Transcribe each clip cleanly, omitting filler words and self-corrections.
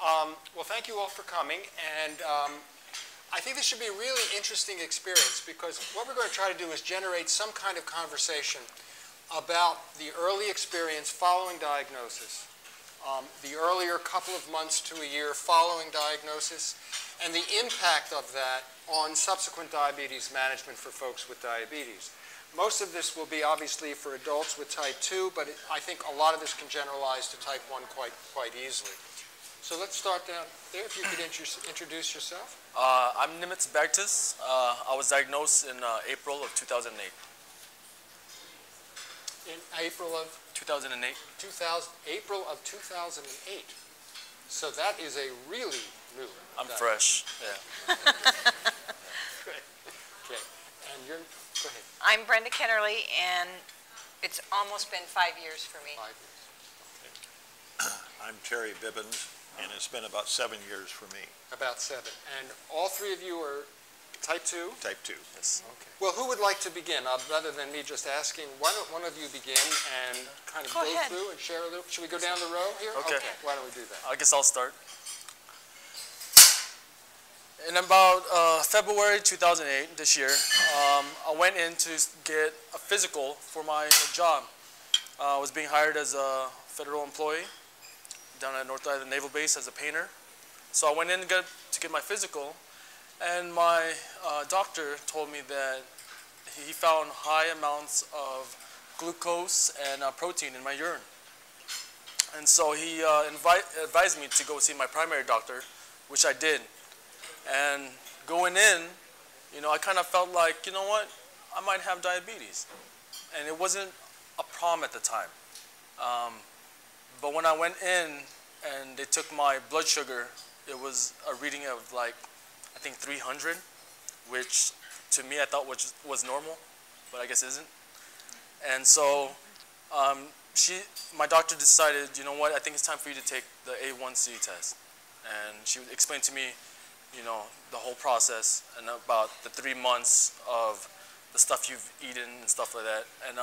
Well, thank you all for coming, and I think this should be a really interesting experience because what we're going to try to do is generate some kind of conversation about the early experience following diagnosis, the earlier couple of months to a year following diagnosis, and the impact of that on subsequent diabetes management for folks with diabetes. Most of this will be obviously for adults with type 2, but I think a lot of this can generalize to type 1 quite easily. So let's start down there. If you could introduce yourself. I'm Nimitz Bagtis. I was diagnosed in April of 2008. In April of? 2008. April of 2008. So that is a really new. I'm fresh, yeah. Great. Okay. And you're, go ahead. I'm Brenda Kennerly, and it's almost been 5 years for me. 5 years. Okay. I'm Terry Bibbins, and it's been about 7 years for me. About 7. And all three of you are type 2? Type 2. Yes. Okay. Well, who would like to begin? Rather than me just asking, why don't one of you begin and kind of go through and share a little? Should we go down the row here? Okay. Why don't we do that? I guess I'll start. In about February 2008, this year, I went in to get a physical for my job. I was being hired as a federal employee down at North Island Naval Base as a painter. So I went in to get my physical, and my doctor told me that he found high amounts of glucose and protein in my urine. And so he advised me to go see my primary doctor, which I did. And going in, you know, I kind of felt like, you know what, I might have diabetes. And it wasn't a problem at the time. But when I went in and they took my blood sugar, it was a reading of like, I think 300, which to me I thought was normal, but I guess isn't. And so my doctor decided, you know what, I think it's time for you to take the A1C test. And she explained to me, you know, the whole process and about the 3 months of the stuff you've eaten and stuff like that. And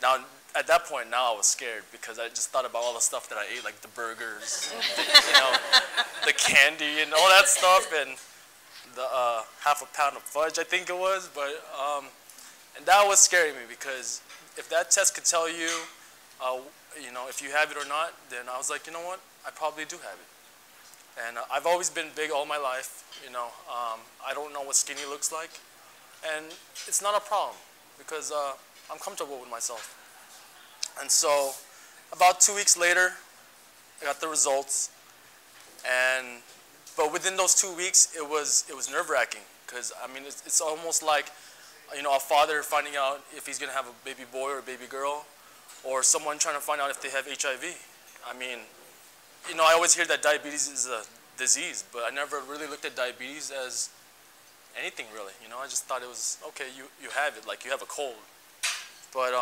now, at that point, now I was scared because I just thought about all the stuff that I ate, like the burgers, you know, the candy and all that stuff, and the half a pound of fudge, I think it was. But and that was scaring me because if that test could tell you, you know, if you have it or not, then I was like, you know what, I probably do have it. And I've always been big all my life, you know. I don't know what skinny looks like. And it's not a problem because I'm comfortable with myself. And so about 2 weeks later, I got the results. But within those 2 weeks, it was nerve-wracking because, I mean, it's almost like, you know, a father finding out if he's going to have a baby boy or a baby girl, or someone trying to find out if they have HIV. I mean, you know, I always hear that diabetes is a disease, but I never really looked at diabetes as anything really. You know, I just thought it was, okay, you have it, like you have a cold. But,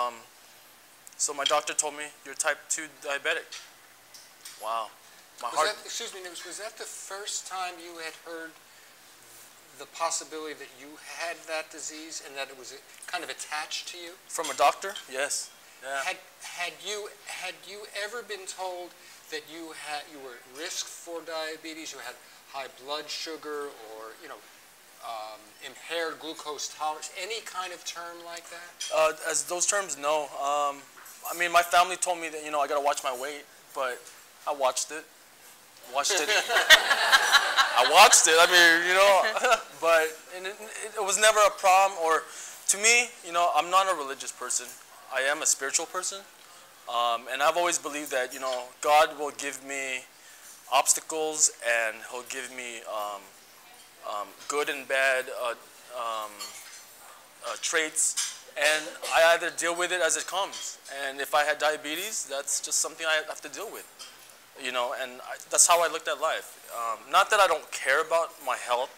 so my doctor told me, you're type 2 diabetic. Wow. Excuse me, was that the first time you had heard the possibility that you had that disease and that it was kind of attached to you? From a doctor? Yes. Yeah. Had you ever been told that you were at risk for diabetes, you had high blood sugar, or, you know, impaired glucose tolerance, any kind of term like that? As those terms, no. I mean, my family told me that, you know, I got to watch my weight, but I watched it. I watched it. I mean, you know, but it was never a problem. Or to me, you know, I'm not a religious person. I am a spiritual person. And I've always believed that, you know, God will give me obstacles and He'll give me good and bad traits, and I either deal with it as it comes. And if I had diabetes, that's just something I have to deal with, you know, and that's how I looked at life. Not that I don't care about my health.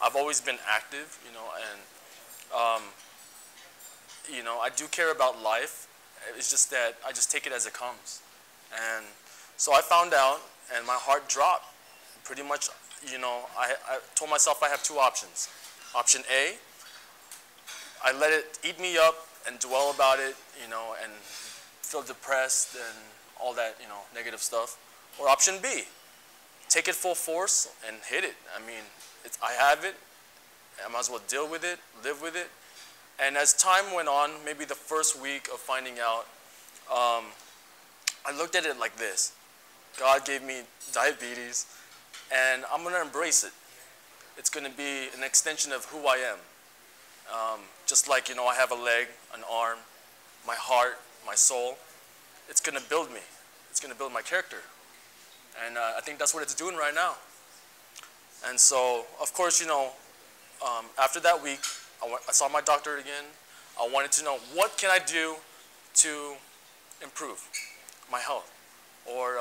I've always been active, you know, and, you know, I do care about life. It's just that I just take it as it comes. And so I found out, and my heart dropped. Pretty much, you know, I told myself I have two options. Option A, I let it eat me up and dwell about it, you know, and feel depressed and all that, you know, negative stuff. Or option B, take it full force and hit it. I mean, I have it. I might as well deal with it, live with it. And as time went on, maybe the first week of finding out, I looked at it like this. God gave me diabetes, and I'm going to embrace it. It's going to be an extension of who I am. Just like, I have a leg, an arm, my heart, my soul. It's going to build me. It's going to build my character. And I think that's what it's doing right now. And so, of course, after that week, I saw my doctor again. I wanted to know, what can I do to improve my health? Or,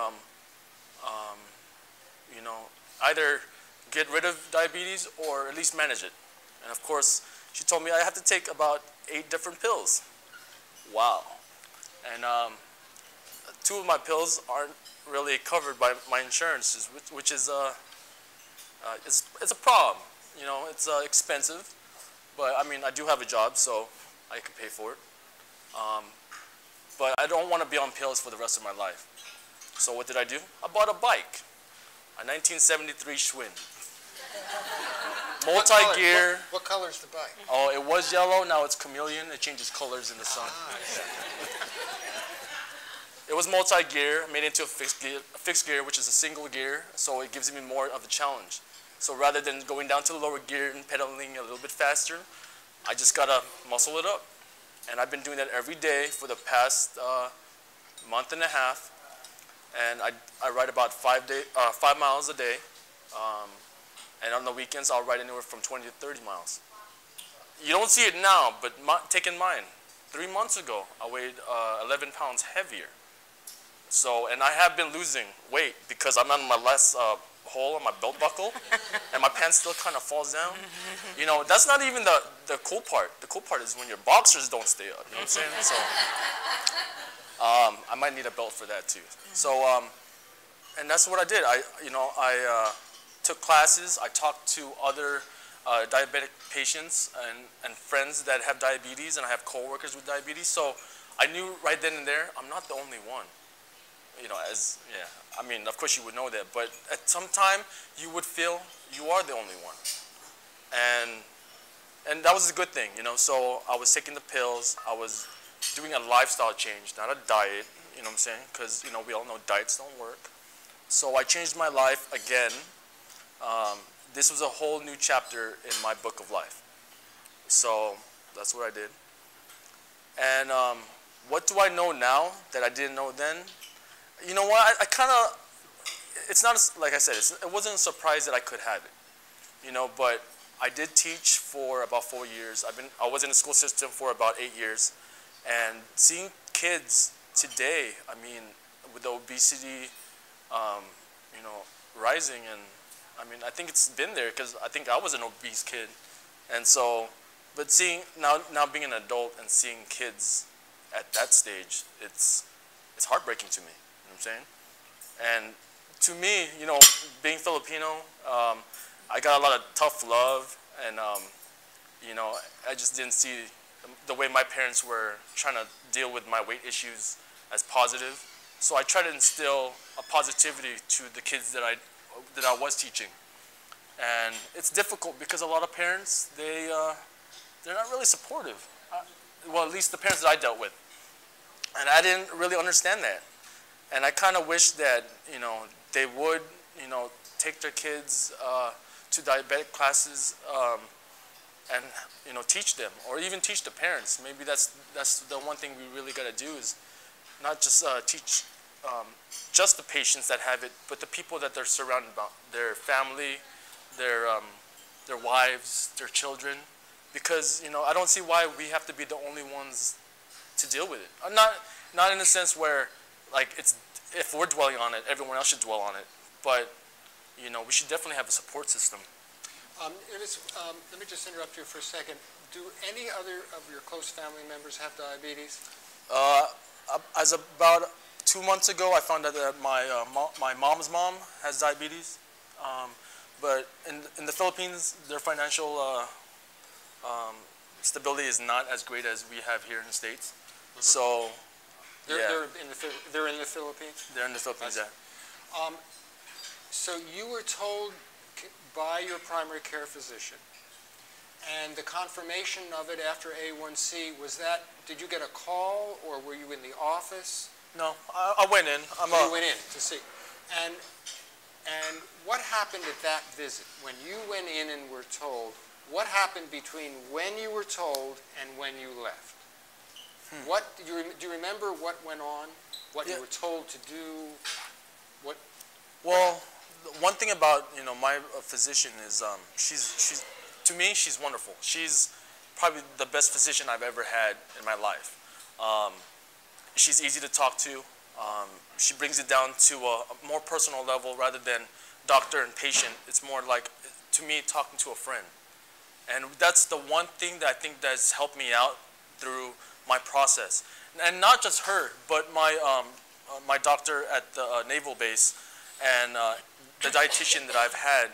either get rid of diabetes or at least manage it. And of course, she told me I have to take about 8 different pills. Wow. And 2 of my pills aren't really covered by my insurance, which is it's a problem. It's expensive, but I mean, I do have a job, so I can pay for it. But I don't want to be on pills for the rest of my life. So what did I do? I bought a bike, a 1973 Schwinn. Multi-gear. What color is the bike? Oh, it was yellow, now it's chameleon. It changes colors in the sun. It was multi-gear, made into a fixed gear, which is a single gear, so it gives me more of a challenge. So rather than going down to the lower gear and pedaling a little bit faster, I just gotta muscle it up. And I've been doing that every day for the past month and a half. And I ride about 5 miles a day. And on the weekends, I'll ride anywhere from 20 to 30 miles. You don't see it now, but take in mind, 3 months ago, I weighed 11 pounds heavier. So, and I have been losing weight because I'm on my last hole on my belt buckle, and my pants still kind of falls down. That's not even the cool part. The cool part is when your boxers don't stay up. You know what I'm saying? So, I might need a belt for that too. So, and that's what I did. I took classes. I talked to other diabetic patients and friends that have diabetes, and I have coworkers with diabetes. So, I knew right then and there, I'm not the only one. I mean, of course you would know that, but at some time you would feel you are the only one. And that was a good thing, so I was taking the pills, I was doing a lifestyle change, not a diet, you know what I'm saying, because, we all know diets don't work. So I changed my life again. This was a whole new chapter in my book of life. So that's what I did. And what do I know now that I didn't know then? You know what, I kind of, it's not, like I said, it wasn't a surprise that I could have it, but I did teach for about 4 years. I was in the school system for about 8 years, and seeing kids today, I mean, with the obesity, rising, and I mean, I think it's been there because I think I was an obese kid, and so, but seeing, now being an adult and seeing kids at that stage, it's heartbreaking to me. You know what I'm saying? And to me, being Filipino, I got a lot of tough love, and I just didn't see the way my parents were trying to deal with my weight issues as positive. So I tried to instill a positivity to the kids that I was teaching. And it's difficult because a lot of parents, they're not really supportive. Well, at least the parents that I dealt with. And I didn't really understand that. And I kind of wish that, they would, take their kids to diabetic classes and, teach them, or even teach the parents. Maybe that's the one thing we really got to do is not just teach just the patients that have it, but the people that they're surrounded by, their family, their wives, their children. Because, I don't see why we have to be the only ones to deal with it. Not in a sense where, like, if we're dwelling on it, everyone else should dwell on it. But, we should definitely have a support system. Let me just interrupt you for a second. Do any other of your close family members have diabetes? As about 2 months ago, I found out that my mom's mom has diabetes. But in the Philippines, their financial stability is not as great as we have here in the States. Mm-hmm. So, they're in the Philippines? They're in the Philippines, yeah. So you were told by your primary care physician, and the confirmation of it after A1C, was that, did you get a call, or were you in the office? No, I went in. You went in to see. And what happened at that visit? When you went in and were told, what happened between when you were told and when you left? What do you remember what went on? What you were told to do? What? Well, one thing about my physician is she's to me she's wonderful. She's probably the best physician I've ever had in my life. She's easy to talk to. She brings it down to a more personal level rather than doctor and patient. It's more like, to me, talking to a friend. And that's the one thing that I think that's helped me out through my process. And not just her, but my doctor at the naval base and the dietitian that I've had.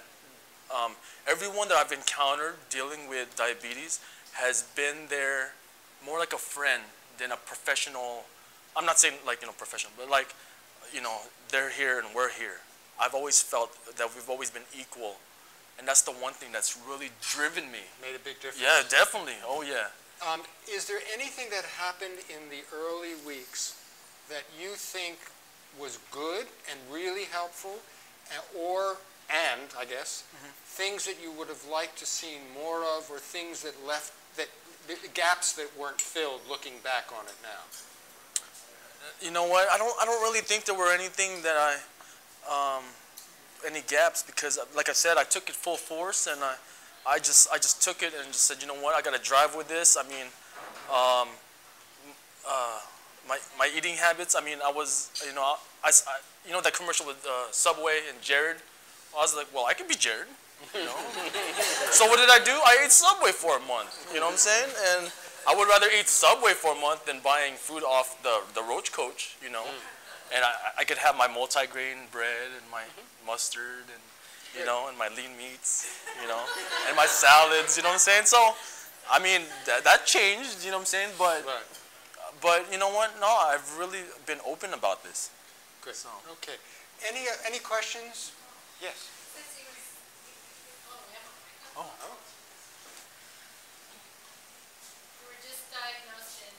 Everyone that I've encountered dealing with diabetes has been there more like a friend than a professional. I'm not saying like, professional, but like, they're here and we're here. I've always felt that we've always been equal. And that's the one thing that's really driven me. Made a big difference. Yeah, definitely. Oh, yeah. Is there anything that happened in the early weeks that you think was good and really helpful, and I guess, things that you would have liked to see more of, or things that left, the gaps that weren't filled looking back on it now? You know what? I don't really think there were anything that any gaps, because like I said, I took it full force, and I just took it and just said, you know what, I got to drive with this. I mean, my eating habits. I mean, I was, that commercial with Subway and Jared. I was like, well, I can be Jared, So what did I do? I ate Subway for a month. You know what I'm saying? And I would rather eat Subway for a month than buying food off the Roach Coach, And I could have my multi-grain bread and my mustard and, and my lean meats, and my salads, you know what I'm saying? So, I mean, that changed, you know what I'm saying? But you know what? No, I've really been open about this. Good. So. Okay. Any questions? Yes. Oh. You were just diagnosed in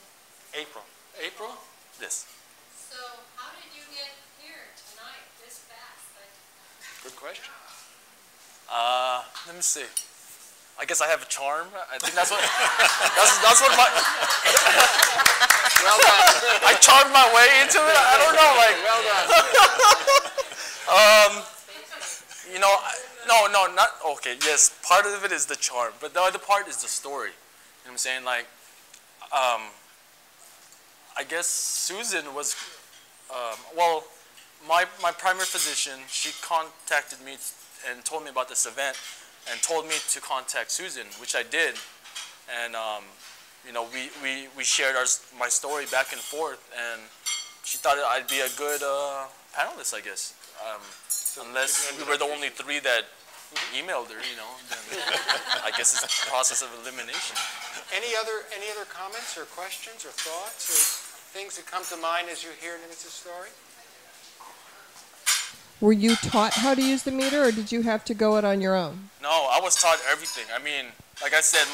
April. April? Yes. So how did you get here tonight this fast? Good question. Let me see. I guess I have a charm. I think that's what that's what my Well done. I charmed my way into it. I don't know, like Well done. No, not okay. Yes, part of it is the charm, but the other part is the story. You know what I'm saying? Like, I guess Susan was, my primary physician, she contacted me and told me about this event and told me to contact Susan, which I did. And, we shared my story back and forth, and she thought I'd be a good panelist, I guess. Unless we were the only three that emailed her, then I guess it's a process of elimination. Any other comments or questions or thoughts or things that come to mind as you hear Nimitz's story? Were you taught how to use the meter, or did you have to go it on your own? No, I was taught everything. I mean, like I said,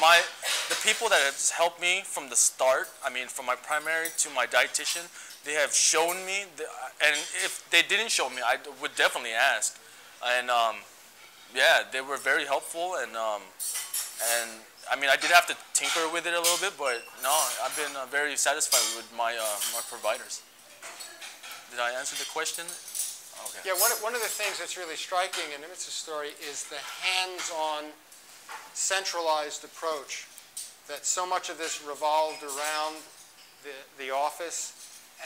the people that have helped me from the start, I mean, from my primary to my dietitian, they have shown me, and if they didn't show me, I would definitely ask. And yeah, they were very helpful, and I mean, I did have to tinker with it a little bit, but no, I've been very satisfied with my providers. Did I answer the question? Okay. Yeah, one of the things that's really striking in Nimitz's story is the hands-on, centralized approach, that so much of this revolved around the office,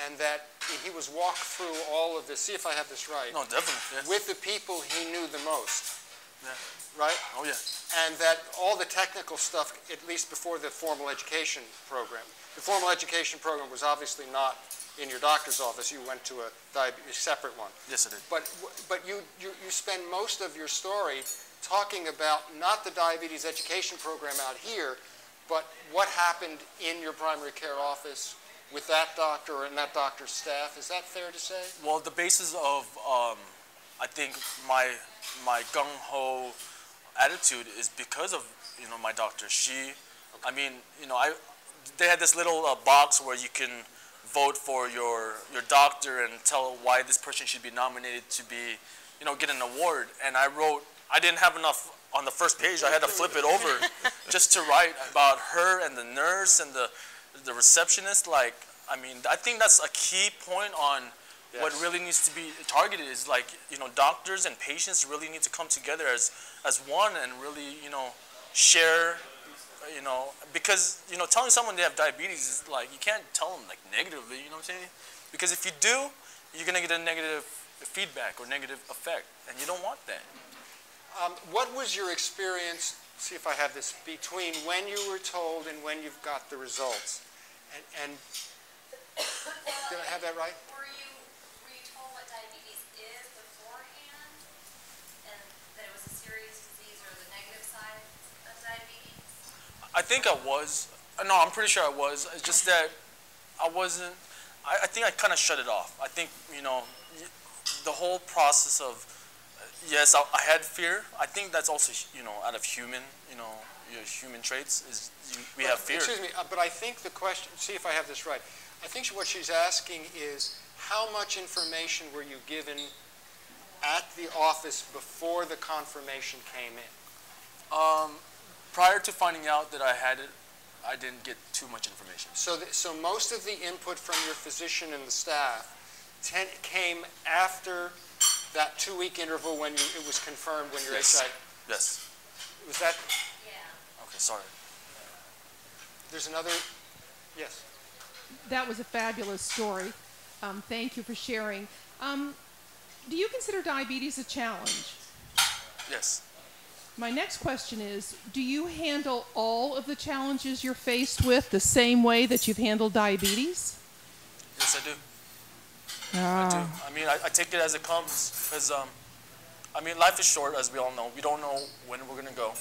and that he was walked through all of this. See if I have this right. No, definitely. Yes. With the people he knew the most. Yeah. Right? Oh, yeah. And that all the technical stuff, at least before the formal education program. The formal education program was obviously not in your doctor's office. You went to a separate one. Yes, I did. But you spend most of your story talking about not the diabetes education program out here, but what happened in your primary care office with that doctor and that doctor's staff. Is that fair to say? Well, the basis of I think my gung-ho attitude is because of, you know, my doctor. She, I mean, you know, they had this little box where you can vote for your doctor and tell why this person should be nominated to be, you know, get an award. And I didn't have enough on the first page. I had to flip it over just to write about her and the nurse and the receptionist. Like, I mean, I think that's a key point on what really needs to be targeted is, like, you know, doctors and patients really need to come together as one and really, you know, share, you know, because, you know, telling someone they have diabetes is like, you can't tell them like negatively, you know what I'm saying? Because if you do, you're going to get a negative feedback or negative effect, and you don't want that. What was your experience, see if I have this, between when you were told and when you've got the results? And did I have that right? Were you told what diabetes is beforehand, and that it was a serious disease or the negative side of diabetes? I think I was. No, I'm pretty sure I was. It's just that I wasn't. I think I kind of shut it off. I think, you know, the whole process of, yes, I had fear. I think that's also, you know, out of human, you know, your human traits is we have fear. Excuse me, but I think the question, see if I have this right. I think what she's asking is, how much information were you given at the office before the confirmation came in? Prior to finding out that I had it, I didn't get too much information. So most of the input from your physician and the staff came after that 2-week interval when it was confirmed when your HIV. Yes. Was that? Yeah. Okay, sorry. There's another. Yes. That was a fabulous story. Thank you for sharing. Do you consider diabetes a challenge? Yes. My next question is, do you handle all of the challenges you're faced with the same way that you've handled diabetes? Yes, I do. Ah. I do. I mean, I take it as it comes because, I mean, life is short, as we all know. We don't know when we're going to go.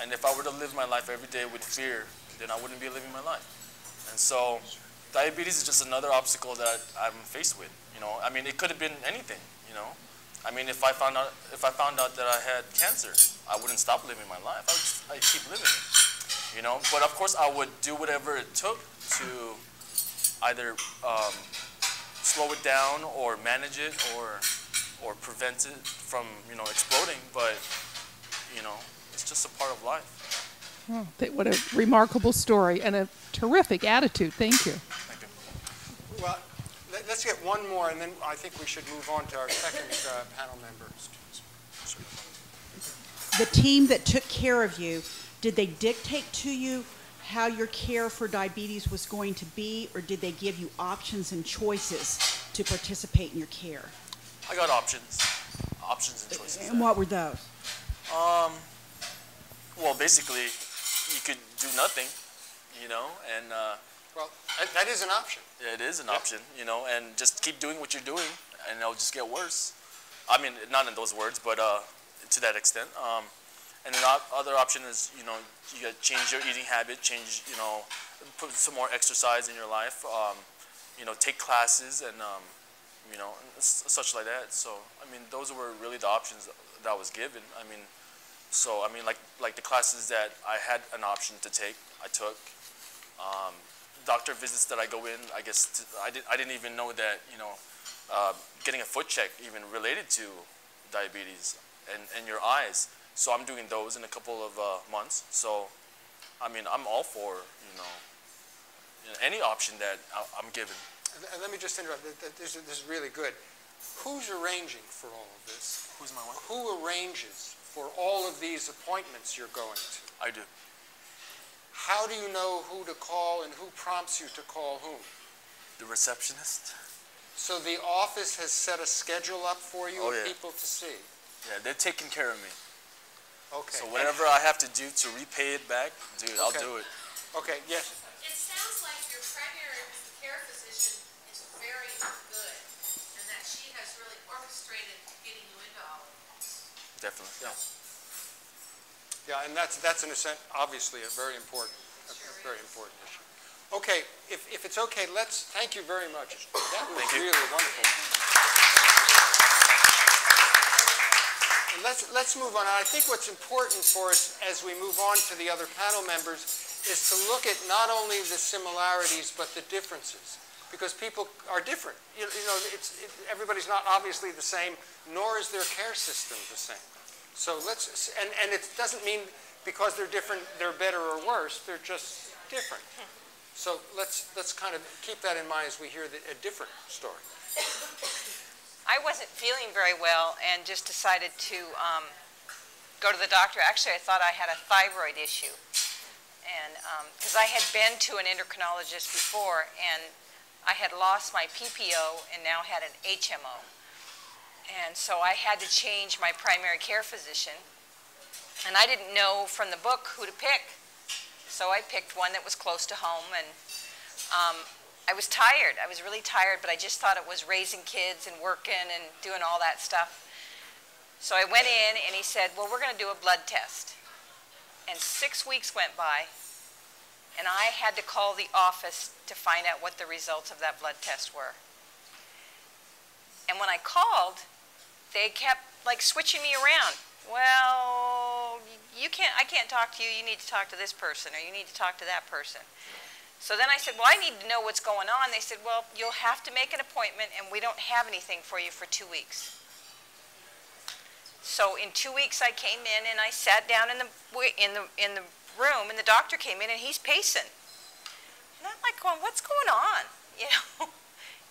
And if I were to live my life every day with fear, then I wouldn't be living my life. And so diabetes is just another obstacle that I'm faced with. You know, I mean, it could have been anything, you know. I mean, if I found out that I had cancer, I wouldn't stop living my life. I'd keep living it, you know. But of course, I would do whatever it took to either slow it down or manage it or prevent it from, you know, exploding. But, you know, it's just a part of life. Oh, what a remarkable story and a terrific attitude. Thank you. Thank you. Well, let's get one more, and then I think we should move on to our second panel member. The team that took care of you, did they dictate to you how your care for diabetes was going to be, or did they give you options and choices to participate in your care? I got options and choices. And what were those? Well, basically, you could do nothing, you know, and Well, that is an option. it is an option, you know, and just keep doing what you're doing, and it'll just get worse. I mean, not in those words, but to that extent. And the other option is, you know, you got to change your eating habit, change, you know, put some more exercise in your life, you know, take classes and, you know, such like that. So, I mean, those were really the options that I was given. I mean, so, I mean, like the classes that I had an option to take, I took. Doctor visits that I go in, I guess, I didn't even know that, you know, getting a foot check even related to diabetes and your eyes. So I'm doing those in a couple of months. So, I mean, I'm all for, you know, any option that I'm given. And let me just interrupt. This is really good. Who's arranging for all of this? Who's my wife? Who arranges for all of these appointments you're going to? I do. How do you know who to call and who prompts you to call whom? The receptionist. So the office has set a schedule up for you of people to see? Yeah, they're taking care of me. Okay. So whatever I have to do to repay it back, dude, I'll do it. Okay, yes. It sounds like your primary care physician is very good, and that she has really orchestrated getting you into all of this. Definitely, yeah. Yeah, and that's obviously a very important issue. Okay, if it's okay, thank you very much. That was really wonderful. let's move on. I think what's important for us as we move on to the other panel members is to look at not only the similarities but the differences, because people are different. Everybody's not obviously the same, nor is their care system the same. So and it doesn't mean because they're different they're better or worse. They're just different. So let's kind of keep that in mind as we hear a different story. I wasn't feeling very well and just decided to go to the doctor. Actually, I thought I had a thyroid issue. And because I had been to an endocrinologist before, and I had lost my PPO and now had an HMO. And so I had to change my primary care physician. And I didn't know from the book who to pick. So I picked one that was close to home, and I was tired. I was really tired, but I just thought it was raising kids and working and doing all that stuff. So I went in, and he said, well, we're going to do a blood test. And 6 weeks went by, and I had to call the office to find out what the results of that blood test were. And when I called, they kept like switching me around. Well, I can't talk to you. You need to talk to this person, or you need to talk to that person. So then I said, well, I need to know what's going on. They said, well, you'll have to make an appointment, and we don't have anything for you for 2 weeks. So in 2 weeks, I came in, and I sat down in the room, and the doctor came in, and he's pacing. And I'm like going, what's going on?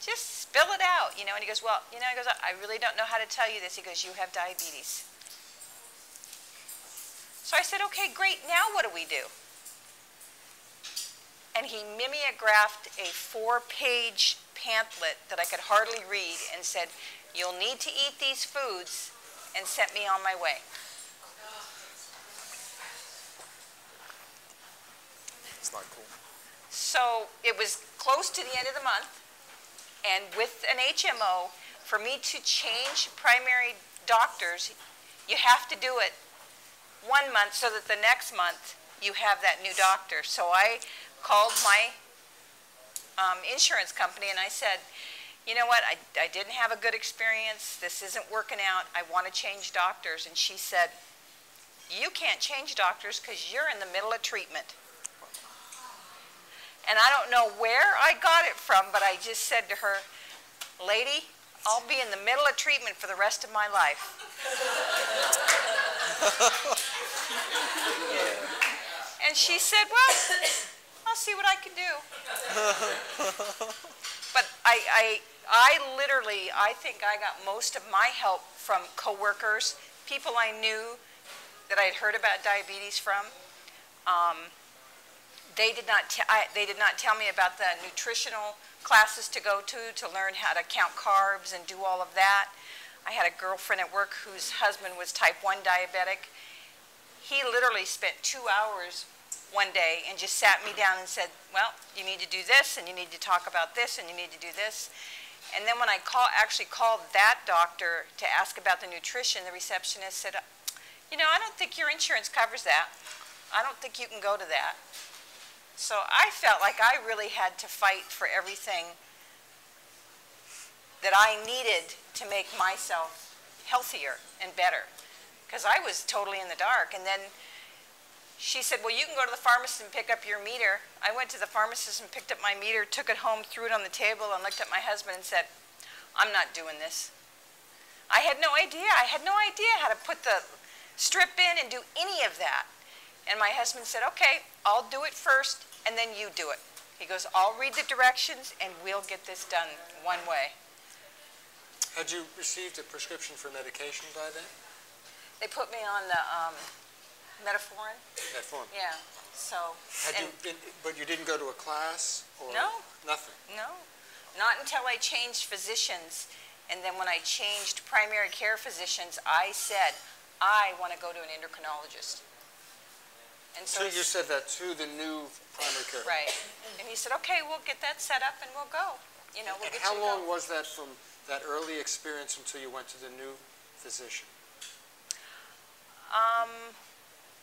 Just spill it out, And he goes, well, he goes, I really don't know how to tell you this. He goes, you have diabetes. So I said, okay, great, now what do we do? And he mimeographed a 4-page pamphlet that I could hardly read and said, you'll need to eat these foods, and sent me on my way. It's not cool. So it was close to the end of the month, and with an HMO, for me to change primary doctors, you have to do it 1 month so that the next month you have that new doctor. So I called my insurance company and I said, you know what, I didn't have a good experience. This isn't working out. I want to change doctors. And she said, you can't change doctors because you're in the middle of treatment. And I don't know where I got it from, but I just said to her, lady, I'll be in the middle of treatment for the rest of my life. And she said, well, I'll see what I can do. But I think I got most of my help from coworkers, people I knew that I'd heard about diabetes from. They did not tell me about the nutritional classes to go to learn how to count carbs and do all of that. I had a girlfriend at work whose husband was type 1 diabetic. He literally spent 2 hours one day and just sat me down and said, well, you need to do this, and you need to talk about this, and you need to do this. And then when I actually called that doctor to ask about the nutrition, the receptionist said, I don't think your insurance covers that. I don't think you can go to that. So I felt like I really had to fight for everything that I needed to make myself healthier and better, because I was totally in the dark. And then she said, well, you can go to the pharmacist and pick up your meter. I went to the pharmacist and picked up my meter, took it home, threw it on the table, and looked at my husband and said, I'm not doing this. I had no idea. I had no idea how to put the strip in and do any of that. And my husband said, okay, I'll do it first, and then you do it. He goes, I'll read the directions, and we'll get this done one way. Had you received a prescription for medication by then? They put me on the metformin. Metformin. Yeah. So. But you didn't go to a class or no. Nothing. No, not until I changed physicians, and then when I changed primary care physicians, I said I want to go to an endocrinologist. And so you said that to the new primary care. Right. And he said, okay, we'll get that set up and we'll go. We'll and get how you long go. was that from that early experience until you went to the new physician?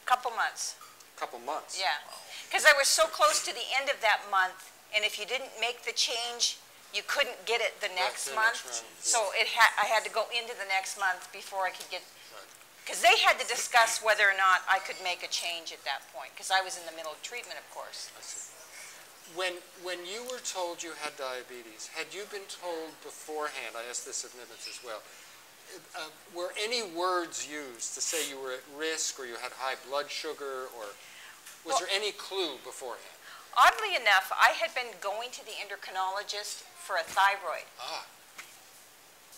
Couple months. Couple months? Yeah. Because I was so close to the end of that month, and if you didn't make the change, you couldn't get it the next month. Next round, yeah. So I had to go into the next month before I could get Because they had to discuss whether or not I could make a change at that point, because I was in the middle of treatment, of course. I see. When you were told you had diabetes, had you been told beforehand, I asked this of Nivens as well, were any words used to say you were at risk or you had high blood sugar, or was there any clue beforehand? Oddly enough, I had been going to the endocrinologist for a thyroid. Ah,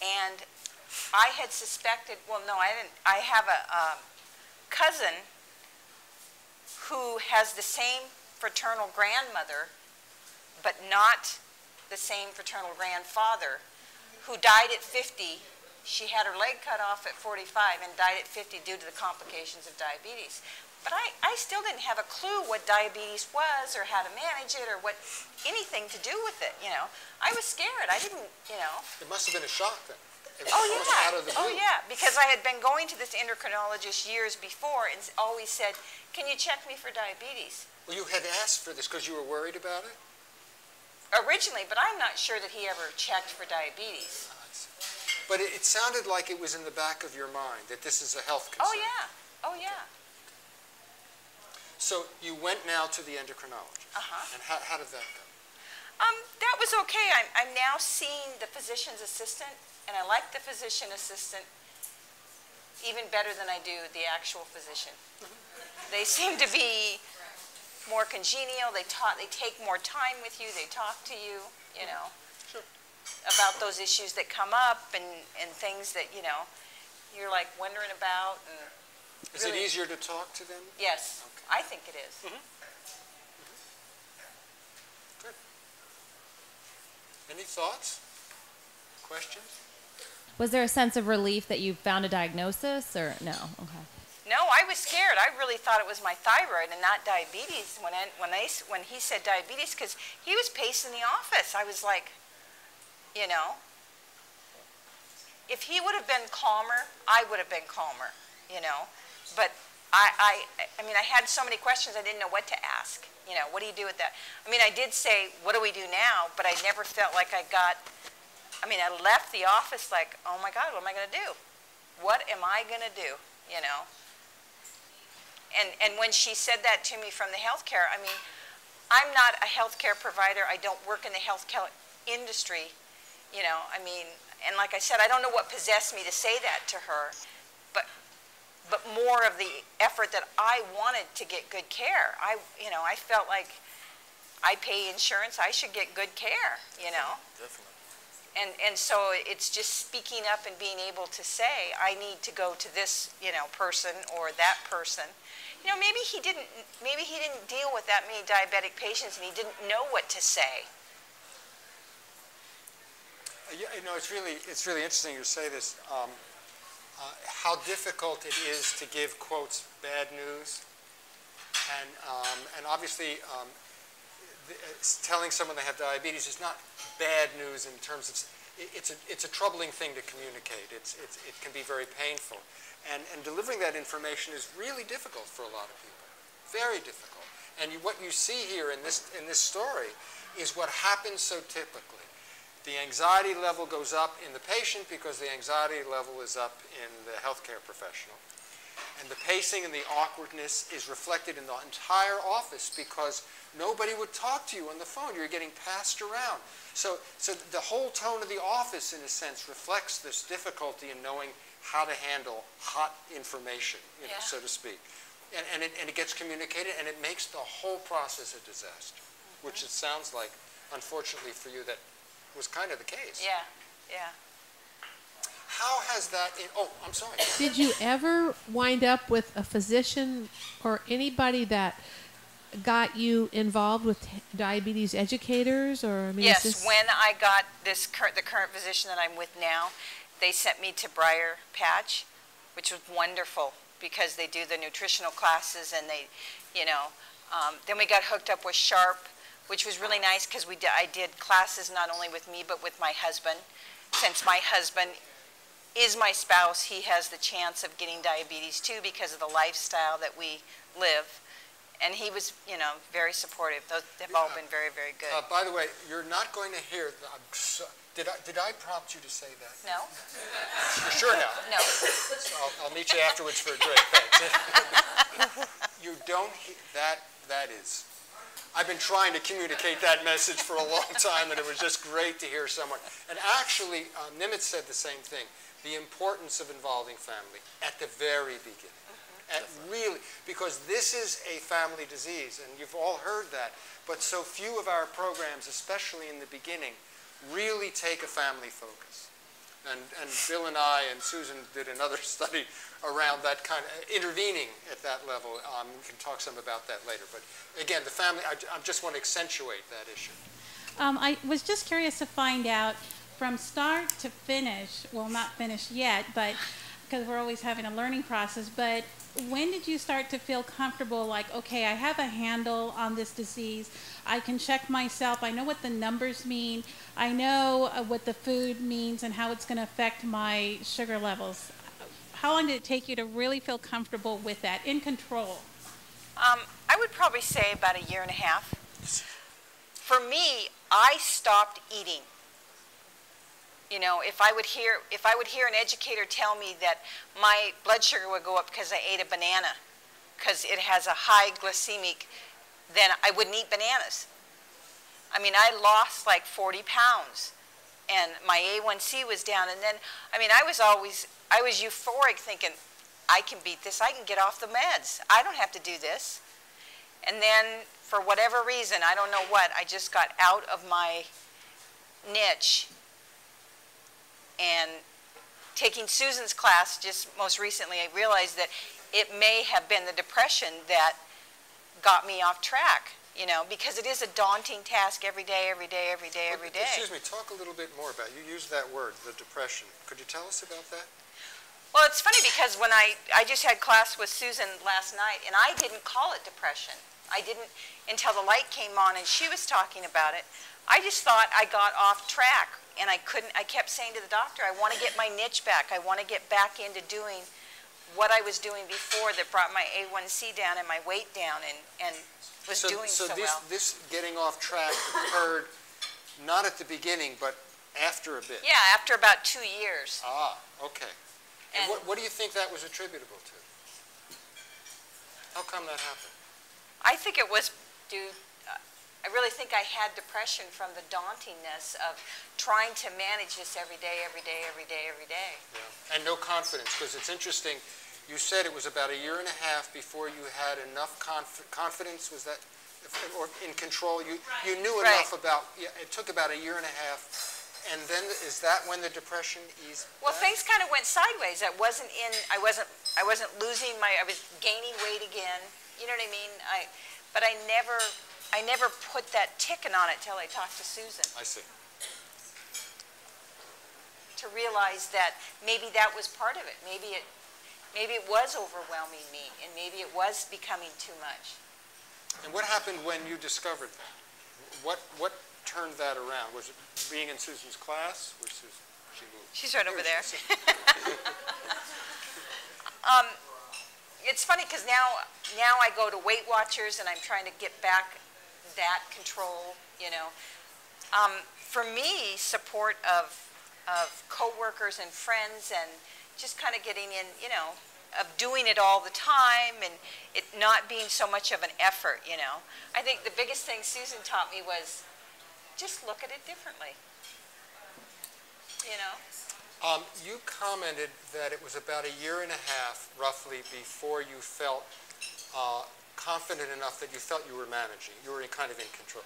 And I had suspected, well, no, I didn't. I have a cousin who has the same fraternal grandmother, but not the same fraternal grandfather, who died at 50. She had her leg cut off at 45 and died at 50 due to the complications of diabetes. But I still didn't have a clue what diabetes was or how to manage it or what anything to do with it, you know. I was scared. I didn't, you know. it must have been a shock then. It was Oh almost yeah, out of the oh blue. yeah, because I had been going to this endocrinologist years before and always said, can you check me for diabetes? Well, you had asked for this because you were worried about it? Originally, but I'm not sure that he ever checked for diabetes. But it sounded like it was in the back of your mind, that this is a health concern. Oh yeah, oh yeah. So you went now to the endocrinologist. Uh-huh. And how did that go? That was okay. I'm now seeing the physician's assistant, and I like the physician assistant even better than I do the actual physician. They seem to be more congenial. They take more time with you. They talk to you, you know, Sure. about those issues that come up and things that, you know, you're like wondering about. And Is it really- easier to talk to them? Yes, Okay. I think it is. Good. Any thoughts? Questions? Was there a sense of relief that you found a diagnosis, or no? Okay. No, I was scared. I really thought it was my thyroid and not diabetes when he said diabetes, because he was pacing the office. I was like, you know, if he would have been calmer, I would have been calmer, you know. But I mean, I had so many questions, I didn't know what to ask. You know, what do you do with that? I mean, I did say, what do we do now? But I never felt like I left the office like, oh my God, what am I going to do? What am I going to do, you know? And when she said that to me from the healthcare, I mean, I'm not a healthcare provider. I don't work in the healthcare industry, you know. I mean, and like I said, I don't know what possessed me to say that to her, but more of the effort that I wanted to get good care. I felt like I pay insurance. I should get good care, you know. Definitely. And so it's just speaking up and being able to say, I need to go to this, you know, person or that person. You know, maybe he didn't deal with that many diabetic patients and he didn't know what to say. Yeah, you know, it's really interesting you say this. How difficult it is to give, quotes, bad news, and obviously telling someone they have diabetes is not bad news in terms of it's a troubling thing to communicate. It can be very painful, and delivering that information is really difficult for a lot of people, very difficult. And what you see here in this story is what happens so typically. The anxiety level goes up in the patient because the anxiety level is up in the healthcare professional. And the pacing and the awkwardness is reflected in the entire office because nobody would talk to you on the phone. You're getting passed around. So the whole tone of the office, in a sense, reflects this difficulty in knowing how to handle hot information, you know, Yeah. so to speak. And it gets communicated, and it makes the whole process a disaster, which it sounds like, unfortunately for you, that was kind of the case. Yeah, yeah. How has that, oh, I'm sorry. Did you ever wind up with a physician or anybody that got you involved with diabetes educators, or I mean, Yes, is this... when I got the current physician that I'm with now, they sent me to Briar Patch, which was wonderful because they do the nutritional classes and they, you know, then we got hooked up with Sharp, which was really nice because I did classes not only with me but with my husband. Since my husband is my spouse, he has the chance of getting diabetes too because of the lifestyle that we live. And he was, you know, very supportive. Those have all been very, very good. By the way, you're not going to hear, Did I prompt you to say that? No? You're sure now? No. I'll meet you afterwards for a drink. Thanks. You don't, that is, I've been trying to communicate that message for a long time, and it was just great to hear someone. And actually, Nimitz said the same thing, the importance of involving family at the very beginning. And really, because this is a family disease, and you've all heard that, but so few of our programs, especially in the beginning, really take a family focus. And Bill and I and Susan did another study around that kind of intervening at that level. We can talk some about that later. But again, the family, I just want to accentuate that issue. I was just curious to find out from start to finish, well, not finished yet, but because we're always having a learning process, but when did you start to feel comfortable, like, okay, I have a handle on this disease, I can check myself, I know what the numbers mean, I know what the food means and how it's going to affect my sugar levels. How long did it take you to really feel comfortable with that, in control? I would probably say about a year and a half. For me, I stopped eating. You know, if I would hear an educator tell me that my blood sugar would go up because I ate a banana, because it has a high glycemic, then I wouldn't eat bananas. I mean, I lost like 40 pounds, and my A1C was down. And then, I mean, I was euphoric, thinking, I can beat this. I can get off the meds. I don't have to do this. And then, for whatever reason, I don't know what, I just got out of my niche. And taking Susan's class just most recently, I realized that it may have been the depression that got me off track, you know, because it is a daunting task every day, every day, every day, every day. Excuse me, talk a little bit more about it. You used that word, the depression. Could you tell us about that? Well, it's funny because when I just had class with Susan last night, and I didn't call it depression. I didn't until the light came on and she was talking about it. I just thought I got off track. And I kept saying to the doctor, I want to get my niche back. I want to get back into doing what I was doing before that brought my A1C down and my weight down and was doing so well. So this getting off track occurred not at the beginning, but after a bit? Yeah, after about 2 years. Ah, okay. And what do you think that was attributable to? How come that happened? I think it was due... I really think I had depression from the dauntingness of trying to manage this every day, every day, every day, every day. Yeah. And no confidence, because it's interesting. You said it was about a year and a half before you had enough confidence. Was that, or in control? You knew enough about. Yeah, it took about a year and a half, and then is that when the depression eased? Well, things kind of went sideways. I wasn't losing I was gaining weight again. You know what I mean? But I never put that ticking on it till I talked to Susan. I see. To realize that maybe that was part of it. Maybe it was overwhelming me, and maybe it was becoming too much. And what happened when you discovered that? What turned that around? Was it being in Susan's class? Where's Susan? She moved. She's right over there. It's funny because now I go to Weight Watchers, and I'm trying to get back that control, you know. For me, support of coworkers and friends, and just kind of getting in, you know, of doing it all the time, and it not being so much of an effort, you know. I think the biggest thing Susan taught me was just look at it differently, you know. You commented that it was about a year and a half, roughly, before you felt confident enough that you felt you were managing. You were kind of in control.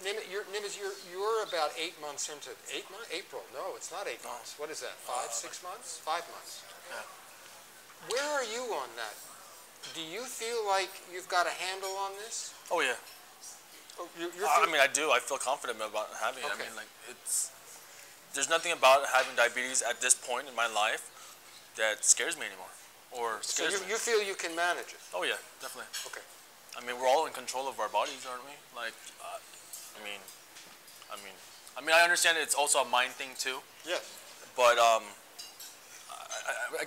Nimitz, you're about 8 months into 8 months. April? No, it's not 8 months. What is that? 5, 6 months? 5 months. Yeah. Where are you on that? Do you feel like you've got a handle on this? Oh yeah. I mean, I do. I feel confident about having it. Okay. I mean, like there's nothing about having diabetes at this point in my life that scares me anymore. So you feel you can manage it? Oh yeah, definitely. Okay. I mean, we're all in control of our bodies, aren't we? Like, I mean, I understand it's also a mind thing too. Yes. But I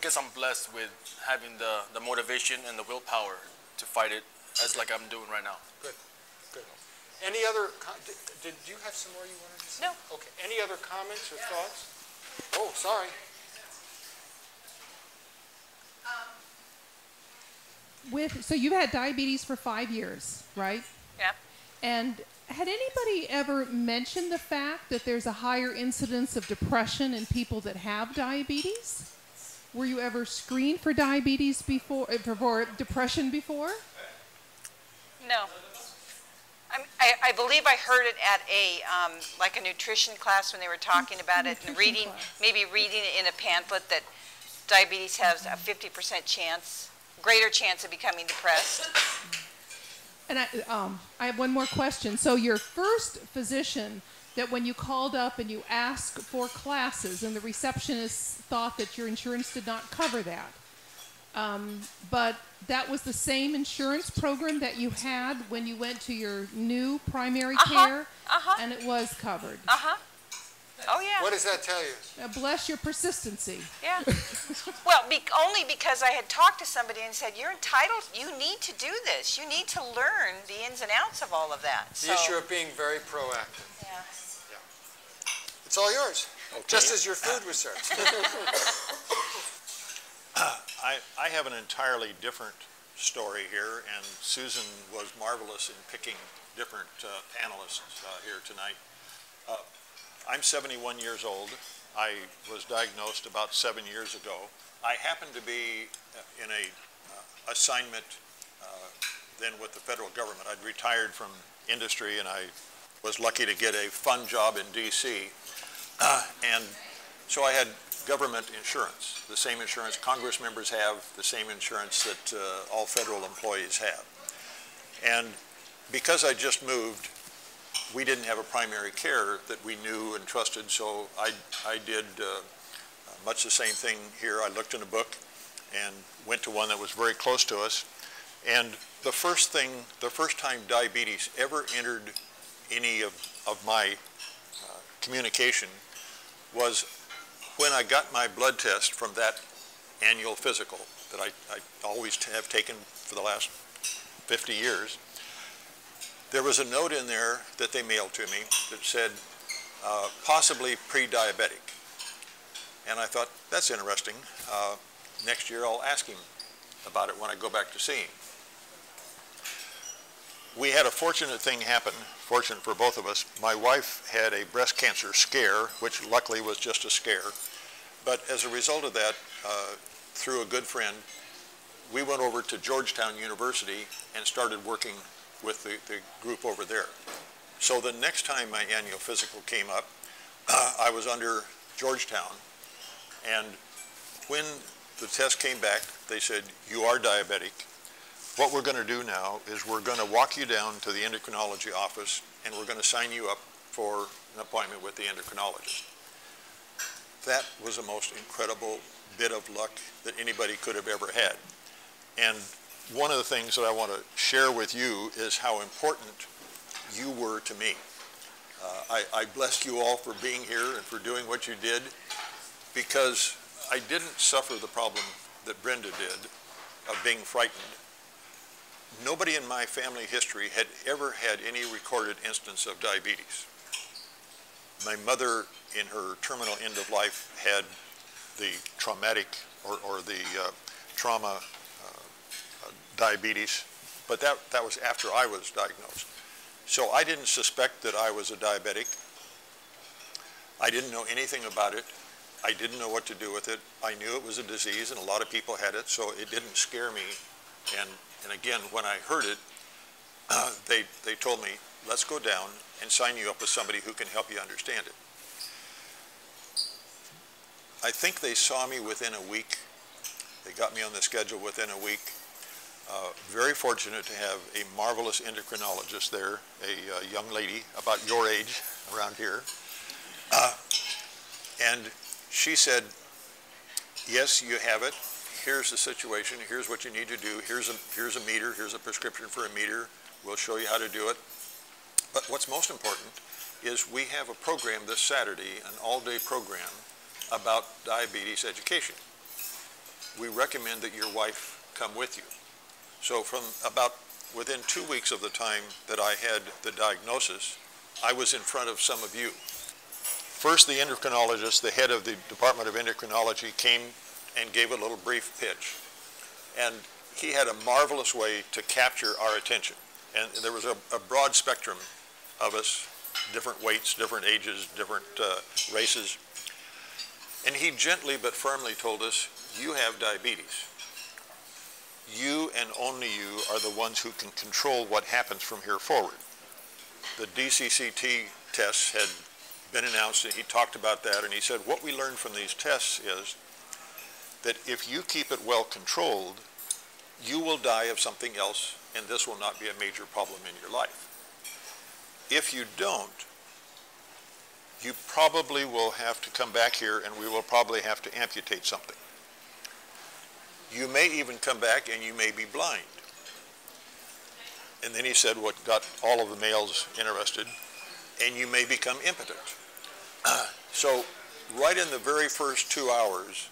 guess I'm blessed with having the motivation and the willpower to fight it as like I'm doing right now. Good, good. Any other, did you have some more you wanted to say? No. Okay, any other comments or thoughts? Oh, sorry. So you've had diabetes for 5 years, right? Yeah. And had anybody ever mentioned the fact that there's a higher incidence of depression in people that have diabetes? Were you ever screened for diabetes before, for depression before? No. I believe I heard it at like a nutrition class when they were talking about it and reading, maybe reading in a pamphlet that diabetes has a 50% chance, greater chance of becoming depressed. And I have one more question. So your first physician, that when you called up and you asked for classes and the receptionist thought that your insurance did not cover that, but that was the same insurance program that you had when you went to your new primary care, and it was covered. Oh, yeah. What does that tell you? Bless your persistency. Yeah. Well, only because I had talked to somebody and said, you're entitled, you need to do this. You need to learn the ins and outs of all of that. The issue of being very proactive. Yeah. It's all yours, Okay. just as your food research. I have an entirely different story here, and Susan was marvelous in picking different panelists here tonight. I'm 71 years old. I was diagnosed about 7 years ago. I happened to be in a assignment then with the federal government. I'd retired from industry, and I was lucky to get a fun job in D.C. And so I had government insurance, the same insurance Congress members have, the same insurance that all federal employees have. And because I just moved, we didn't have a primary care that we knew and trusted, so I did much the same thing here. I looked in a book and went to one that was very close to us. And the first time diabetes ever entered any of my communication was when I got my blood test from that annual physical that I always have taken for the last 50 years. There was a note in there that they mailed to me that said, possibly pre-diabetic. And I thought, that's interesting. Next year I'll ask him about it when I go back to see him. We had a fortunate thing happen, fortunate for both of us. My wife had a breast cancer scare, which luckily was just a scare. But as a result of that, through a good friend, we went over to Georgetown University and started working with the group over there. So the next time my annual physical came up, I was under Georgetown. And when the test came back, they said, you are diabetic. What we're going to do now is we're going to walk you down to the endocrinology office and we're going to sign you up for an appointment with the endocrinologist. That was the most incredible bit of luck that anybody could have ever had. And one of the things that I want to share with you is how important you were to me. I bless you all for being here and for doing what you did, because I didn't suffer the problem that Brenda did of being frightened. Nobody in my family history had ever had any recorded instance of diabetes. My mother, in her terminal end of life, had the traumatic or the trauma diabetes, but that was after I was diagnosed. So I didn't suspect that I was a diabetic. I didn't know anything about it. I didn't know what to do with it. I knew it was a disease and a lot of people had it, so it didn't scare me. And again, when I heard it, they told me, let's go down and sign you up with somebody who can help you understand it. I think they saw me within a week. They got me on the schedule within a week. Very fortunate to have a marvelous endocrinologist there, a young lady about your age around here. And she said, yes, you have it. Here's the situation. Here's what you need to do. Here's a meter. Here's a prescription for a meter. We'll show you how to do it. But what's most important is we have a program this Saturday, an all-day program about diabetes education. We recommend that your wife come with you. So from about within 2 weeks of the time that I had the diagnosis, I was in front of some of you. First, the endocrinologist, the head of the Department of Endocrinology, came and gave a little brief pitch. And he had a marvelous way to capture our attention. And there was a broad spectrum of us, different weights, different ages, different races. And he gently but firmly told us, you have diabetes. You and only you are the ones who can control what happens from here forward. The DCCT tests had been announced, and he talked about that, and he said, what we learned from these tests is that if you keep it well controlled, you will die of something else, and this will not be a major problem in your life. If you don't, you probably will have to come back here, and we will probably have to amputate something. You may even come back and you may be blind. And then he said what got all of the males interested, and you may become impotent. So right in the very first 2 hours,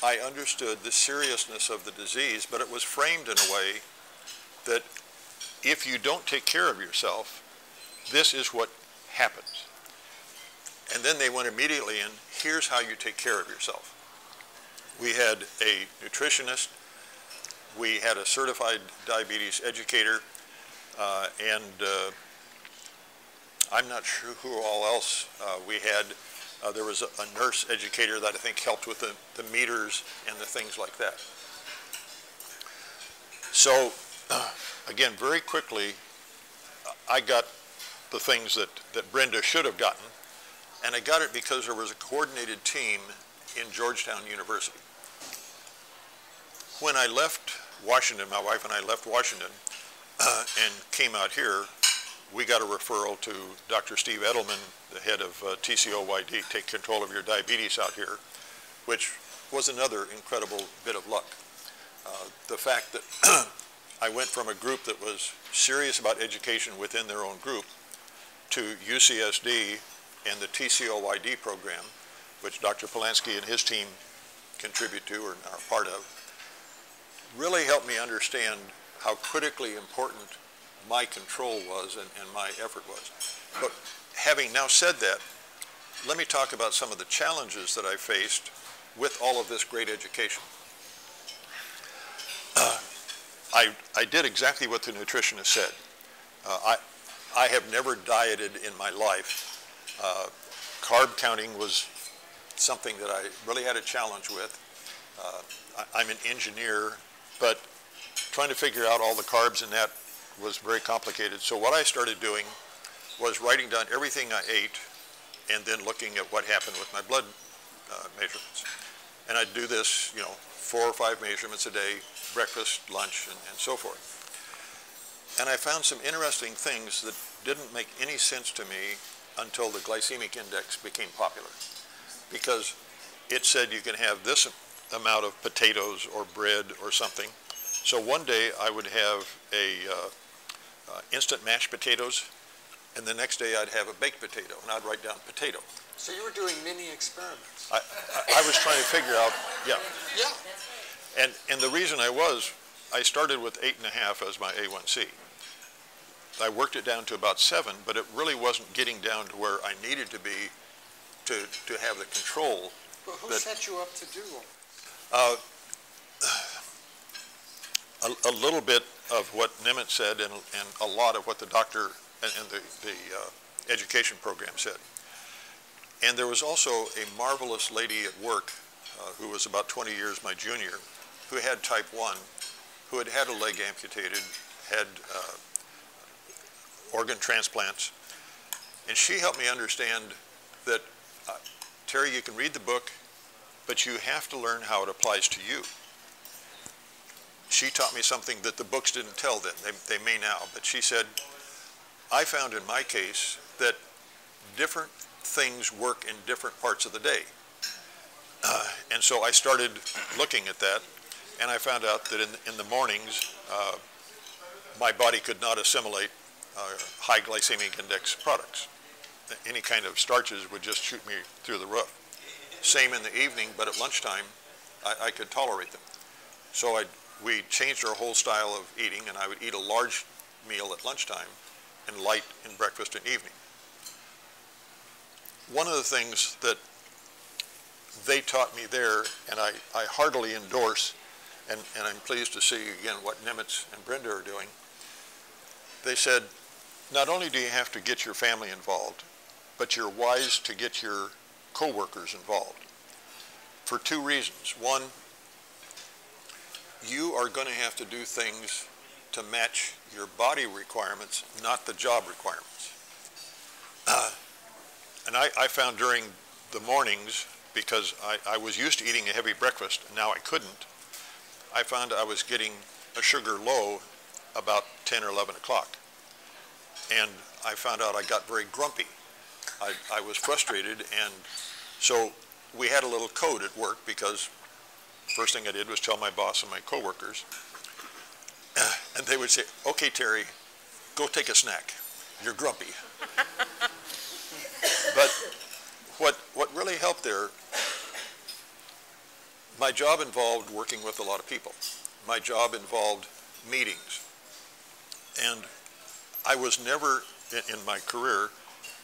I understood the seriousness of the disease, but it was framed in a way that if you don't take care of yourself, this is what happens. And then they went immediately in, here's how you take care of yourself. We had a nutritionist, we had a certified diabetes educator, and I'm not sure who all else we had. There was a nurse educator that I think helped with the meters and the things like that. So, again, very quickly, I got the things that Brenda should have gotten, and I got it because there was a coordinated team in Georgetown University. When I left Washington, my wife and I left Washington and came out here, we got a referral to Dr. Steve Edelman, the head of TCOYD, Take Control of Your Diabetes out here, which was another incredible bit of luck. The fact that I went from a group that was serious about education within their own group to UCSD and the TCOYD program, which Dr. Polanski and his team contribute to or are part of, really helped me understand how critically important my control was and my effort was. But having now said that, let me talk about some of the challenges that I faced with all of this great education. I did exactly what the nutritionist said. I have never dieted in my life. Carb counting was something that I really had a challenge with. I'm an engineer, but trying to figure out all the carbs in that was very complicated. So what I started doing was writing down everything I ate and then looking at what happened with my blood measurements. And I'd do this, 4 or 5 measurements a day, breakfast, lunch, and so forth. And I found some interesting things that didn't make any sense to me until the glycemic index became popular. Because it said you can have this amount of potatoes or bread or something. So one day I would have instant mashed potatoes, and the next day I'd have a baked potato, and I'd write down potato. So you were doing mini experiments. I was trying to figure out, yeah. Yeah. And the reason I started with 8.5 as my A1C. I worked it down to about 7, but it really wasn't getting down to where I needed to be to have the control. Well, who set you up to do them? A little bit of what Nimitz said and a lot of what the doctor and the education program said. And there was also a marvelous lady at work who was about 20 years my junior, who had type 1, who had had a leg amputated, had organ transplants. And she helped me understand that, Terry, you can read the book, but you have to learn how it applies to you. She taught me something that the books didn't tell then. They may now, but she said, I found in my case that different things work in different parts of the day. And so I started looking at that, and I found out that in the mornings, my body could not assimilate high glycemic index products. Any kind of starches would just shoot me through the roof. Same in the evening, but at lunchtime, I could tolerate them. So we changed our whole style of eating, and I would eat a large meal at lunchtime and light in breakfast and evening. One of the things that they taught me there, and I heartily endorse, and I'm pleased to see again what Nimitz and Brenda are doing, they said, not only do you have to get your family involved, but you're wise to get your coworkers involved for two reasons. One, you are going to have to do things to match your body requirements, not the job requirements. And I found during the mornings, because I was used to eating a heavy breakfast, and now I couldn't, I found I was getting a sugar low about 10 or 11 o'clock. And I found out I got very grumpy. I was frustrated, and so we had a little code at work, because first thing I did was tell my boss and my coworkers, and they would say, okay, Terry, go take a snack. You're grumpy. But what really helped there, my job involved working with a lot of people. My job involved meetings. And I was never, in my career,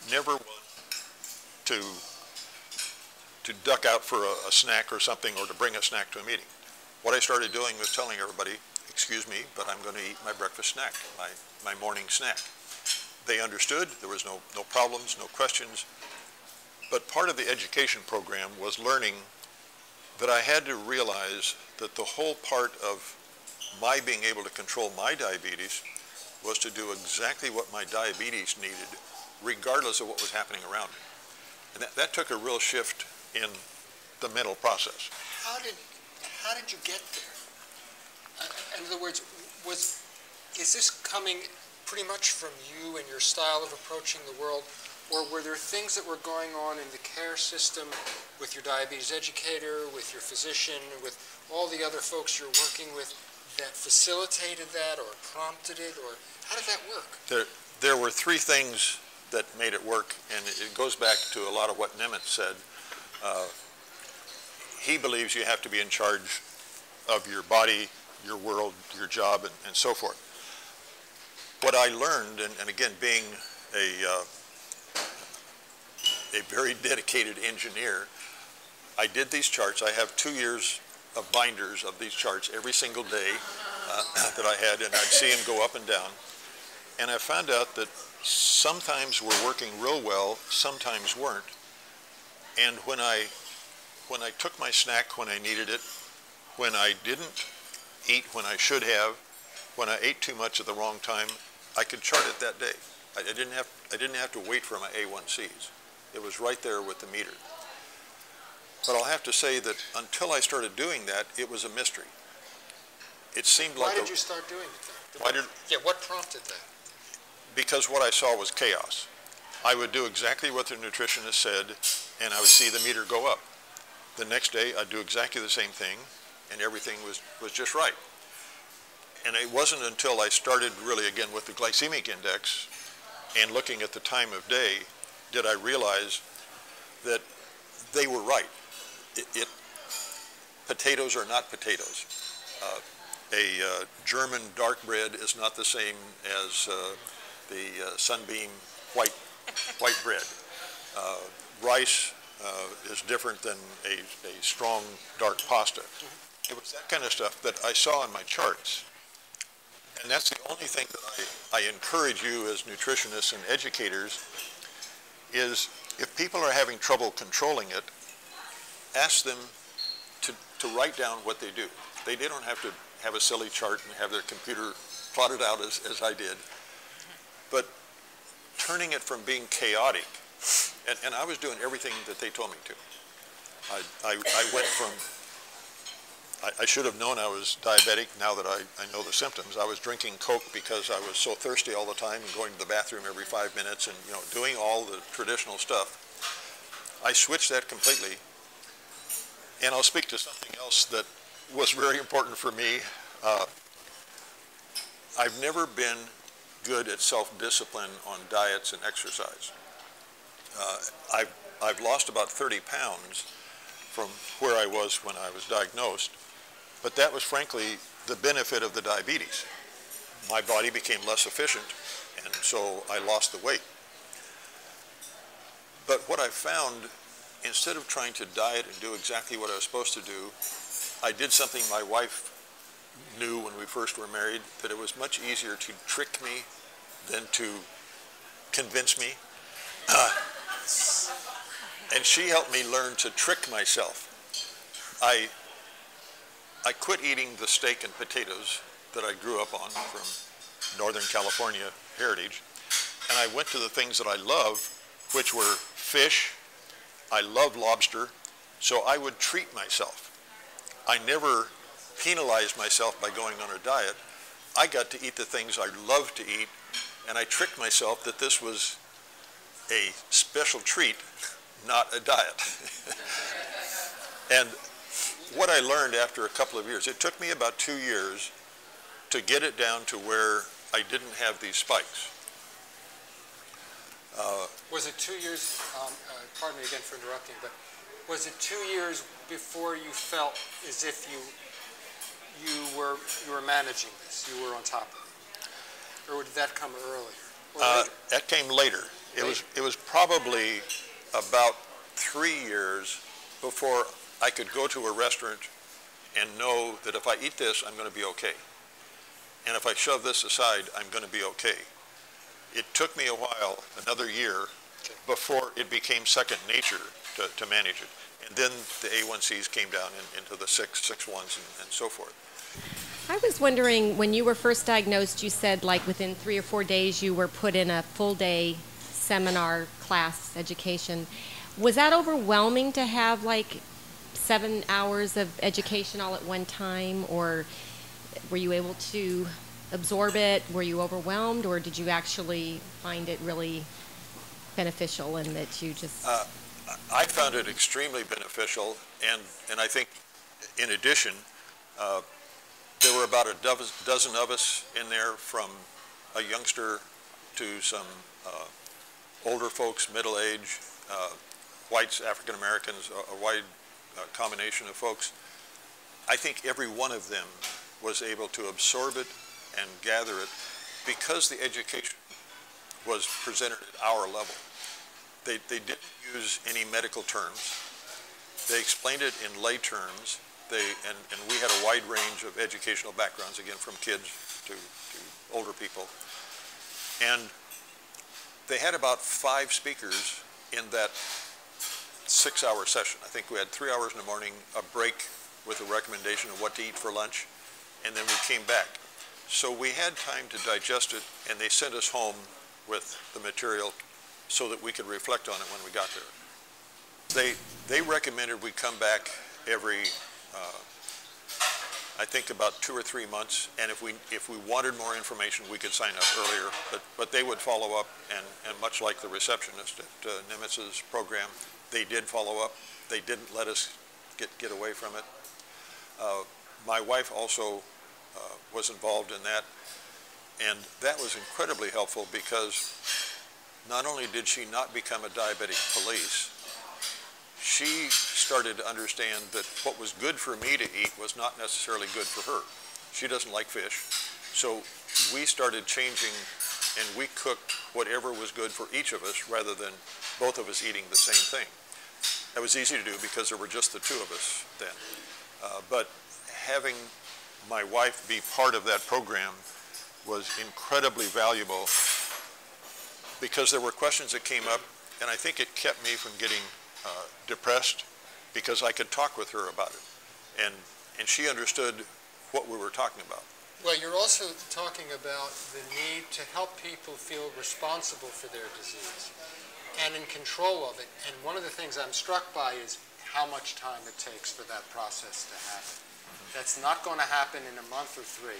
never one to duck out for a snack or something, or to bring a snack to a meeting. What I started doing was telling everybody, excuse me, but I'm going to eat my breakfast snack, my morning snack. They understood. There was no problems, no questions. But part of the education program was learning that I had to realize that the whole part of my being able to control my diabetes was to do exactly what my diabetes needed, regardless of what was happening around me. And that took a real shift in the mental process. How did you get there? In other words, is this coming pretty much from you and your style of approaching the world, or were there things that were going on in the care system with your diabetes educator, with your physician, with all the other folks you're working with that facilitated that or prompted it, or how did that work? There were three things that made it work, and it goes back to a lot of what Nimitz said. He believes you have to be in charge of your body, your world, your job, and so forth. What I learned, and again, being a very dedicated engineer, I did these charts. I have 2 years of binders of these charts every single day that I had, and I'd see them go up and down. And I found out that sometimes we're working real well, sometimes weren't. And when I took my snack when I needed it, when I didn't eat when I should have, when I ate too much at the wrong time, I could chart it that day. I didn't have to wait for my A1Cs. It was right there with the meter. But I'll have to say that until I started doing that, it was a mystery. It seemed like Why did you start doing it then? What prompted that? Because what I saw was chaos. I would do exactly what the nutritionist said, and I would see the meter go up. The next day, I'd do exactly the same thing, and everything was just right. And it wasn't until I started really, again, with the glycemic index and looking at the time of day, did I realize that they were right. Potatoes are not potatoes. A German dark bread is not the same as the Sunbeam white bread. Rice is different than a strong dark pasta. It was that kind of stuff that I saw in my charts. And that's the only thing that I encourage you as nutritionists and educators is if people are having trouble controlling it, ask them to write down what they do. They don't have to have a silly chart and have their computer plotted out as I did. But turning it from being chaotic, and I was doing everything that they told me to. I went from, I should have known I was diabetic now that I know the symptoms. I was drinking Coke because I was so thirsty all the time and going to the bathroom every 5 minutes and doing all the traditional stuff. I switched that completely. And I'll speak to something else that was very important for me. I've never been good at self-discipline on diets and exercise. I've lost about 30 pounds from where I was when I was diagnosed, but that was frankly the benefit of the diabetes. my body became less efficient, and so I lost the weight. But what I found, instead of trying to diet and do exactly what I was supposed to do, I did something my wife knew when we first were married, that it was much easier to trick me than to convince me. And she helped me learn to trick myself. I quit eating the steak and potatoes that I grew up on from Northern California heritage, and I went to the things that I love, which were fish. I love lobster, so I would treat myself. I never penalized myself by going on a diet. I got to eat the things I love to eat, and I tricked myself that this was a special treat, not a diet. And what I learned after a couple of years, it took me about 2 years to get it down to where I didn't have these spikes. Was it 2 years, pardon me again for interrupting, but was it 2 years before you felt as if you were managing this, you were on top of it? Or did that come earlier? Or later? That came later. It was probably about 3 years before I could go to a restaurant and know that if I eat this, I'm going to be okay. And if I shove this aside, I'm going to be okay. It took me a while, another year, before it became second nature to manage it. And then the A1Cs came down into the 6.1s and so forth. I was wondering, when you were first diagnosed, you said like within 3 or 4 days you were put in a full day seminar class education. Was that overwhelming to have like 7 hours of education all at one time, or were you able to absorb it? Were you overwhelmed, or did you actually find it really beneficial and that you just... I found it extremely beneficial, and I think in addition, there were about a dozen of us in there, from a youngster to some older folks, middle age, whites, African Americans, a wide combination of folks. I think every one of them was able to absorb it and gather it because the education was presented at our level. They didn't use any medical terms. They explained it in lay terms. And we had a wide range of educational backgrounds, again, from kids to older people. And they had about 5 speakers in that 6-hour session. I think we had 3 hours in the morning, a break with a recommendation of what to eat for lunch, and then we came back. So we had time to digest it, and they sent us home with the material so that we could reflect on it when we got there. They recommended we come back every, I think about 2 or 3 months, and if we wanted more information, we could sign up earlier, but they would follow up, and much like the receptionist at Nimitz's program, they did follow up. They didn't let us get away from it. My wife also was involved in that, and that was incredibly helpful because not only did she not become a diabetic police, she started to understand that what was good for me to eat was not necessarily good for her. She doesn't like fish, so we started changing, and we cooked whatever was good for each of us rather than both of us eating the same thing. That was easy to do because there were just the 2 of us then. But having my wife be part of that program was incredibly valuable because there were questions that came up, and I think it kept me from getting depressed because I could talk with her about it, and she understood what we were talking about. Well, you're also talking about the need to help people feel responsible for their disease and in control of it. And one of the things I'm struck by is how much time it takes for that process to happen. That's not going to happen in a month or 3.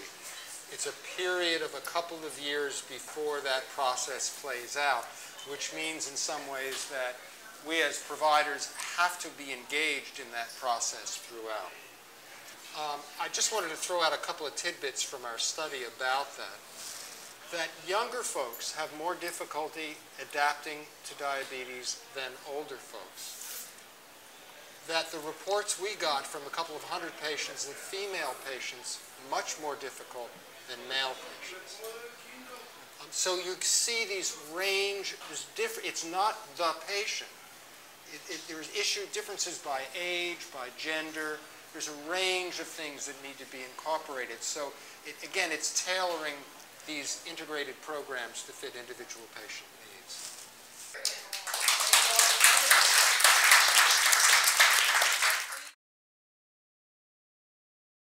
It's a period of a couple of years before that process plays out, which means in some ways that we as providers have to be engaged in that process throughout. I just wanted to throw out a couple of tidbits from our study about that. That younger folks have more difficulty adapting to diabetes than older folks. That the reports we got from a couple of 100 patients, the female patients, much more difficult than male patients. So you see these range, it's not the patient. There's differences by age, by gender. There's a range of things that need to be incorporated. So again, it's tailoring these integrated programs to fit individual patients.